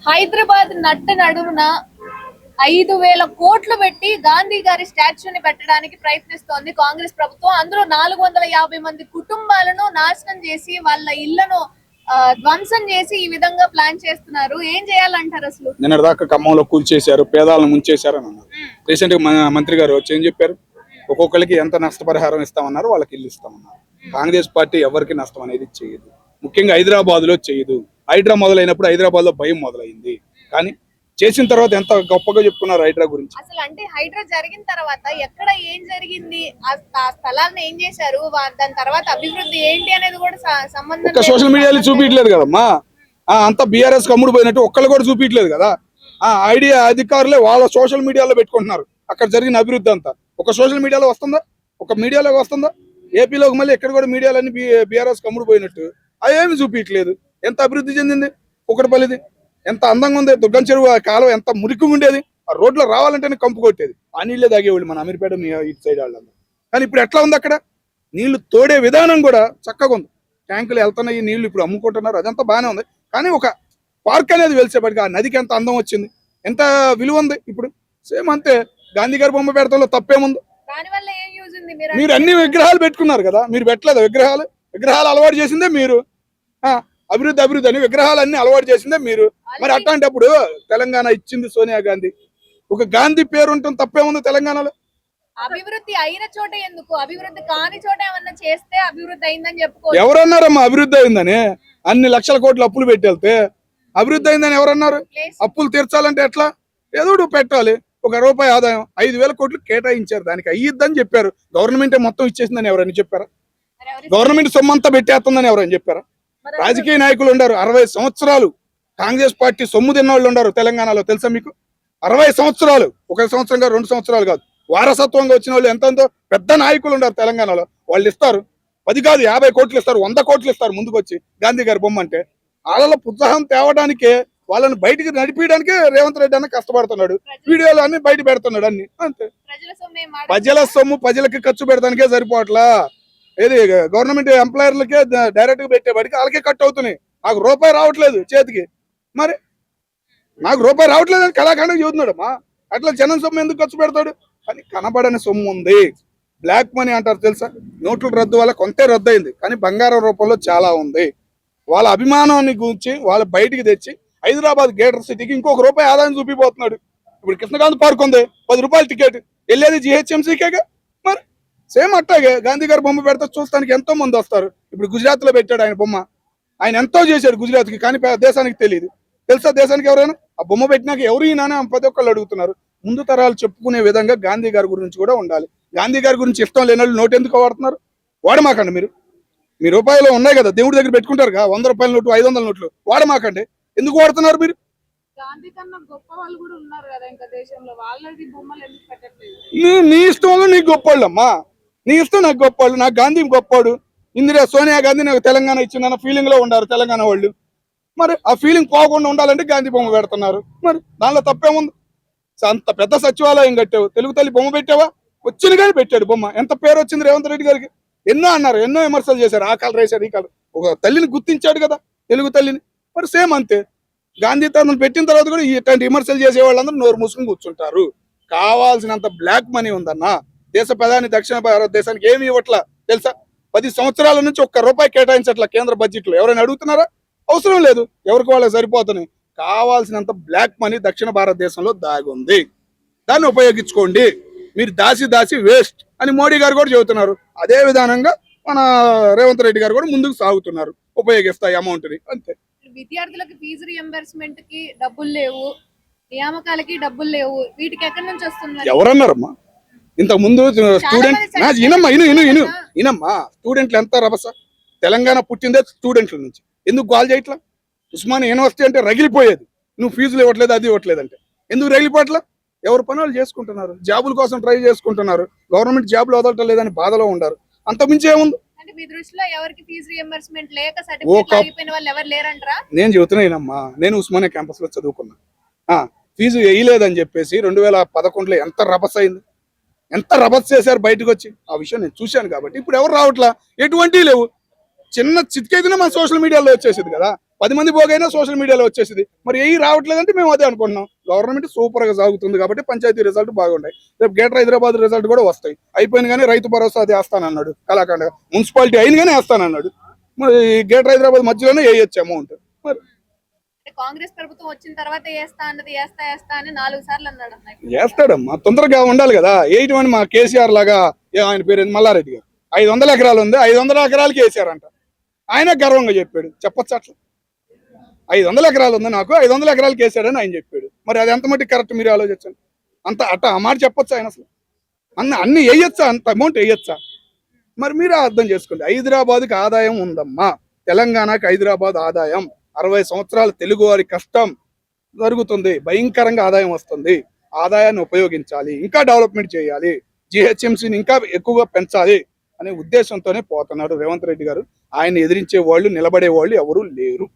హైదరాబాద్ నట్ట నడుమున 5,000 కోట్లు పెట్టి గాంధీ గారి స్టాచ్యూని పెట్టడానికి ప్రయత్నిస్తోంది కాంగ్రెస్ ప్రభుత్వం. అందులో 450 మంది కుటుంబాలను నాశనం చేసి వాళ్ళ ఇళ్లను ధ్వంసం చేసి ఈ విధంగా ప్లాన్ చేస్తున్నారు. ఏం చేయాలంటారు అసలు? నిన్నటిదాకా ఖమ్మంలో కూల్చేశారు, పేదాలను ముంచేశారు అని అన్నారు. రీసెంట్ గా మంత్రి గారు వచ్చి ఏం చెప్పారు? ఒక్కొక్కరికి ఎంత నష్టపరిహారం ఇస్తామన్నారు, వాళ్ళకి ఇల్లు ఇస్తామన్నారు. కాంగ్రెస్ పార్టీ ఎవరికి నష్టం అనేది చేయదు, ముఖ్యంగా హైదరాబాద్ లో చేయదు. హైడ్రా మొదలైనప్పుడు హైదరాబాద్ లో భయం మొదలైంది, కానీ చేసిన తర్వాత ఎంత గొప్పగా చెప్పుకున్నారు హైడ్రా గురించి. అసలు అంటే హైడ్రా జరిగిన తర్వాత ఎక్కడ ఏం జరిగింది, ఆ స్థలాన్ని ఏం చేశారు, దాని తర్వాత అభివృద్ధి ఏంటి అనేది కూడా సంబంధం ఒక్క సోషల్ మీడియాలో చూపించలేదు కదమ్మా. అంతా బీఆర్ఎస్ కమ్ముడు పోయినట్టు ఒక్కళ్ళు కూడా చూపించలేదు కదా. ఐడియా అధికారులే వాళ్ళ సోషల్ మీడియాలో పెట్టుకుంటున్నారు అక్కడ జరిగిన అభివృద్ధి అంతా. ఒక సోషల్ మీడియాలో వస్తుందా? ఒక మీడియాలోకి వస్తుందా? ఏపీలోకి మళ్ళీ ఎక్కడ కూడా మీడియాలన్నీ బీఆర్ఎస్ కమ్ముడు పోయినట్టు అవేమి చూపించలేదు. ఎంత అభివృద్ధి చెందింది కుకటపల్లిది, ఎంత అందంగా ఉంది. దుగ్గం చెరువు కాలం ఎంత మురికిగా ఉండేది, ఆ రోడ్లో రావాలంటేనే కంపు కొట్టేది. ఆ నీళ్ళే తాగేవాళ్ళు మన అమీర్పేట ఇటు సైడ్ వాళ్ళందరూ. కానీ ఇప్పుడు ఎట్లా ఉంది అక్కడ? నీళ్లు తోడే విధానం కూడా చక్కగా ఉంది. ట్యాంకులు వెళ్తున్నాయి, నీళ్లు ఇప్పుడు అమ్ముకుంటున్నారు, అదంతా బాగానే ఉంది. కానీ ఒక పార్క్ అనేది వెలిసేపటికి ఆ నదికి ఎంత అందం వచ్చింది, ఎంత విలువ ఉంది. ఇప్పుడు సేమ్ అంతే, గాంధీ గారి బొమ్మ పెడతాలో తప్పేముంది? మీరు అన్ని విగ్రహాలు పెట్టుకున్నారు కదా, మీరు పెట్టలేదు విగ్రహాలు అలవాటు చేసిందే మీరు. అభివృద్ధి అని విగ్రహాలన్నీ అలవాటు చేసిందే మీరు. మరి అట్లాంటప్పుడు తెలంగాణ ఇచ్చింది సోనియా గాంధీ, ఒక గాంధీ పేరు ఉంటుంది, తప్పేముంది తెలంగాణలో? అభివృద్ధి అయిన చోట ఎందుకు, అభివృద్ధి కాని చోట ఏమన్నా చేస్తే అభివృద్ధి అయిందని చెప్పుకో. ఎవరన్నారమ్మా అభివృద్ధి అయిందని? అన్ని లక్షల కోట్లు అప్పులు పెట్టి వెళ్తే అభివృద్ధి అయిందని ఎవరన్నారు? అప్పులు తీర్చాలంటే ఎట్లా? ఏదో పెట్టాలి. ₹1 ఆదాయం 5,000 కోట్లు కేటాయించారు, దానికి అయ్యిద్దని చెప్పారు. గవర్నమెంటే మొత్తం ఇచ్చేసిందని ఎవరైనా చెప్పారా? గవర్నమెంట్ సొమ్మంతా పెట్టేస్తుందని ఎవరైనా చెప్పారా? రాజకీయ నాయకులు ఉన్నారు 60 సంవత్సరాలు కాంగ్రెస్ పార్టీ సొమ్ము తిన్న వాళ్ళు ఉన్నారు తెలంగాణలో, తెలుసా మీకు? 60 సంవత్సరాలు, 1 సంవత్సరం కాదు, 2 సంవత్సరాలు కాదు, వారసత్వంగా వచ్చిన వాళ్ళు ఎంతో పెద్ద నాయకులు ఉన్నారు తెలంగాణలో. వాళ్ళు ఇస్తారు 10 కాదు 50 కోట్లు ఇస్తారు, 100 కోట్లు ఇస్తారు ముందుకు వచ్చి గాంధీ గారి బొమ్మ అంటే. వాళ్ళ ప్రోత్సాహం తేవడానికే, వాళ్ళని బయటికి నడిపించడానికే రేవంత్ రెడ్డి అన్న కష్టపడుతున్నాడు. వీడియోలు అన్ని బయట పెడుతున్నాడు, అన్ని అంతే. ప్రజల సొమ్ము ప్రజలకి ఖర్చు పెడతానికే సరిపోవట్లా. ఏది గవర్నమెంట్ ఎంప్లాయర్లకే డైరెక్ట్ గా పెట్టేవాడికి వాళ్ళకే కట్ అవుతున్నాయి. నాకు ₹1 రావట్లేదు చేతికి, మరి నాకు ₹1 రావట్లేదు అని కళాఖండం చూస్తున్నాడు. అట్లా జనం సొమ్ము ఎందుకు ఖర్చు పెడతాడు? కానీ కనబడని సొమ్ము ఉంది, బ్లాక్ మనీ అంటారు తెలుసా. నోట్ల రద్దు వల్ల కొంతే రద్దు అయింది, కానీ బంగారం రూపంలో చాలా ఉంది. వాళ్ళ అభిమానాన్ని గురించి వాళ్ళు బయటికి తెచ్చి హైదరాబాద్ గ్రేటర్ సిటీకి ఇంకొక ₹1 ఆదాయం చూపిపోతున్నాడు. ఇప్పుడు కృష్ణకాంత్ పార్క్ ఉంది, ₹10 టికెట్, వెళ్ళేది GHMCకేగా. మరి సేమ్ అట్లాగే గాంధీ గారి బొమ్మ పెడితే చూస్తానికి ఎంతో మంది వస్తారు. ఇప్పుడు గుజరాత్ లో పెట్టాడు ఆయన బొమ్మ, ఆయన ఎంతో చేశాడు గుజరాత్ కి, కానీ దేశానికి తెలియదు. తెలుసా దేశానికి ఎవరైనా? ఆ బొమ్మ పెట్టినాక ఎవరు ఈయన ప్రతి ఒక్కళ్ళు అడుగుతున్నారు. ముందు తరాలు చెప్పుకునే విధంగా గాంధీ గారి గురించి కూడా ఉండాలి. గాంధీ గారి గురించి ఇష్టం లేని వాళ్ళు నోటు ఎందుకు వాడుతున్నారు? వాడమాకండి. మీ రూపాయలు ఉన్నాయి కదా, దేవుడి దగ్గర పెట్టుకుంటారు కదా, ₹100 నోటు, 500 నోట్లు, వాడమాకండి. ఎందుకు వాడుతున్నారు మీరు? నీ ఇష్టం, నీకు గొప్పవాళ్ళమ్మా, నీ ఇష్టం, నాకు గొప్పవాళ్ళు. నాకు గాంధీ గొప్పవాడు, సోనియా గాంధీ నాకు తెలంగాణ ఇచ్చిందన్న ఫీలింగ్ లో ఉండారు తెలంగాణ వాళ్ళు. మరి ఆ ఫీలింగ్ పోకుండా ఉండాలంటే గాంధీ బొమ్మ పెడుతున్నారు. మరి దానిలో తప్పేముంది? అంత పెద్ద సచివాలయం కట్టావు, తెలుగు తల్లి బొమ్మ పెట్టావా? వచ్చిన కానీ పెట్టాడు బొమ్మ. ఎంత పేరు వచ్చింది రేవంత్ రెడ్డి గారికి. ఎన్నో అన్నారు, ఎన్నో విమర్శలు చేశారు, ఆ కాలు వేశారు, ఈ కాలు. ఒక తల్లిని గుర్తించాడు కదా, తెలుగు తల్లిని. మరి సేమ్ అంతే, గాంధీ తనను పెట్టిన తర్వాత కూడా ఇట్లాంటి విమర్శలు చేసే వాళ్ళందరూ నోరు మూసుకుని కూర్చుంటారు. కావాల్సినంత బ్లాక్ మనీ ఉందన్న దేశ ప్రధాని దక్షిణ భారతదేశానికి ఏమి ఇవ్వట్లా తెలుసా. 10 సంవత్సరాల నుంచి ₹1 కేటాయించట్లా కేంద్ర బడ్జెట్ లో. ఎవరైనా అడుగుతున్నారా? అవసరం లేదు, ఎవరికి వాళ్ళకి సరిపోతున్నాయి. కావాల్సినంత బ్లాక్ మనీ దక్షిణ భారతదేశంలో దాగి ఉంది, దాన్ని ఉపయోగించుకోండి. మీరు దాసి వేస్ట్ అని మోడీ గారు కూడా చెబుతున్నారు. అదే విధానంగా మన రేవంత్ రెడ్డి గారు కూడా ముందుకు సాగుతున్నారు, ఉపయోగిస్తాయి అమౌంట్ ని, అంతే. విద్యార్థులకు ఫీజు రియంబర్స్మెంట్ కి డబ్బులు లేవు, నియామకాలకి డబ్బులు లేవు, వీటికి ఎక్కడి నుంచి వస్తుంది? ఎవరన్నారమ్మా? ఇంతకు ముందు స్టూడెంట్లు ఎంత రభస. తెలంగాణ పుట్టిందే స్టూడెంట్ల నుంచి. ఎందుకు గోల్ చేయట్లా? ఉస్మానియా యూనివర్సిటీ అంటే రగిలిపోయేది, నువ్వు ఫీజులు ఇవ్వట్లేదు, అది ఇవ్వట్లేదు అంటే. ఎందుకు రగిలిపోవట్లా? ఎవరు పనులు చేసుకుంటున్నారు, జాబుల కోసం ట్రై చేసుకుంటున్నారు. గవర్నమెంట్ జాబులు వదలటం లేదని బాధలో ఉన్నారు, అంతకుమించి ఏముంది? నేను చెబుతున్నానమ్మా, నేను ఉస్మానియా క్యాంపస్ లో చదువుకున్నా. ఫీజు వేయలేదని చెప్పేసి 2011లో ఎంత రభస అయింది, ఎంత రభస చేశారు బయటకు వచ్చి. ఆ విషయం నేను చూశాను కాబట్టి ఇప్పుడు ఎవరు రావట్లా, ఎటువంటి లేవు. చిన్న చితికైతేనే మన సోషల్ మీడియాలో వచ్చేసింది కదా. 10 మంది పోగైనా సోషల్ మీడియాలో వచ్చేసింది. మరి ఏవి రావట్లేదంటే మేము అదే అనుకుంటున్నాం. గవర్నమెంట్ సూపర్ గా సాగుతుంది కాబట్టి పంచాయతీ రిజల్ట్ బాగుంటాయి. రేపు గ్రేటర్ హైదరాబాద్ రిజల్ట్ కూడా వస్తాయి. అయిపోయిన కానీ రైతు భరోసా అది వేస్తానన్నాడు కళాఖండ. మున్సిపాలిటీ అయిన కానీ వేస్తానన్నాడు. మరి గ్రేటర్ హైదరాబాద్ మధ్యలోనే వేయొచ్చు అమౌంట్. మరి కాంగ్రెస్ ప్రభుత్వం వచ్చిన తర్వాత వేస్తా అన్నది వేస్తా అని 4 సార్లు అన్నాడు అన్న. వేస్తాడమ్మా, తొందరగా ఉండాలి కదా. వేయటం మా కేసీఆర్ లాగా ఆయన పేరు మల్లారెడ్డి గారు 500 ఎకరాలు ఉంది, 500 ఎకరాలకి వేసారంట. ఆయన గర్వంగా చెప్పాడు. చెప్పొచ్చు అట్లా 500 ఎకరాలు ఉంది నాకు, 500 ఎకరాలకి వేసాడని ఆయన చెప్పాడు. మరి అది ఎంత మట్టి కరెక్ట్ మీరు ఆలోచించండి. అంత అట్ట ఆ మాట చెప్పొచ్చు ఆయన అసలు అన్ని వేయొచ్చా, అంత అమౌంట్ వేయొచ్చా? మరి మీరు అర్థం చేసుకోండి. హైదరాబాద్కి ఆదాయం ఉందమ్మా, తెలంగాణకి హైదరాబాద్ ఆదాయం 60 సంవత్సరాల తెలుగు వారి కష్టం జరుగుతుంది. భయంకరంగా ఆదాయం వస్తుంది. ఆదాయాన్ని ఉపయోగించాలి, ఇంకా డెవలప్మెంట్ చేయాలి, జిహెచ్ఎంసీని ఇంకా ఎక్కువగా పెంచాలి అనే ఉద్దేశంతోనే పోతున్నాడు రేవంత్ రెడ్డి గారు. ఆయన ఎదిరించే వాళ్ళు నిలబడే వాళ్ళు ఎవరు లేరు.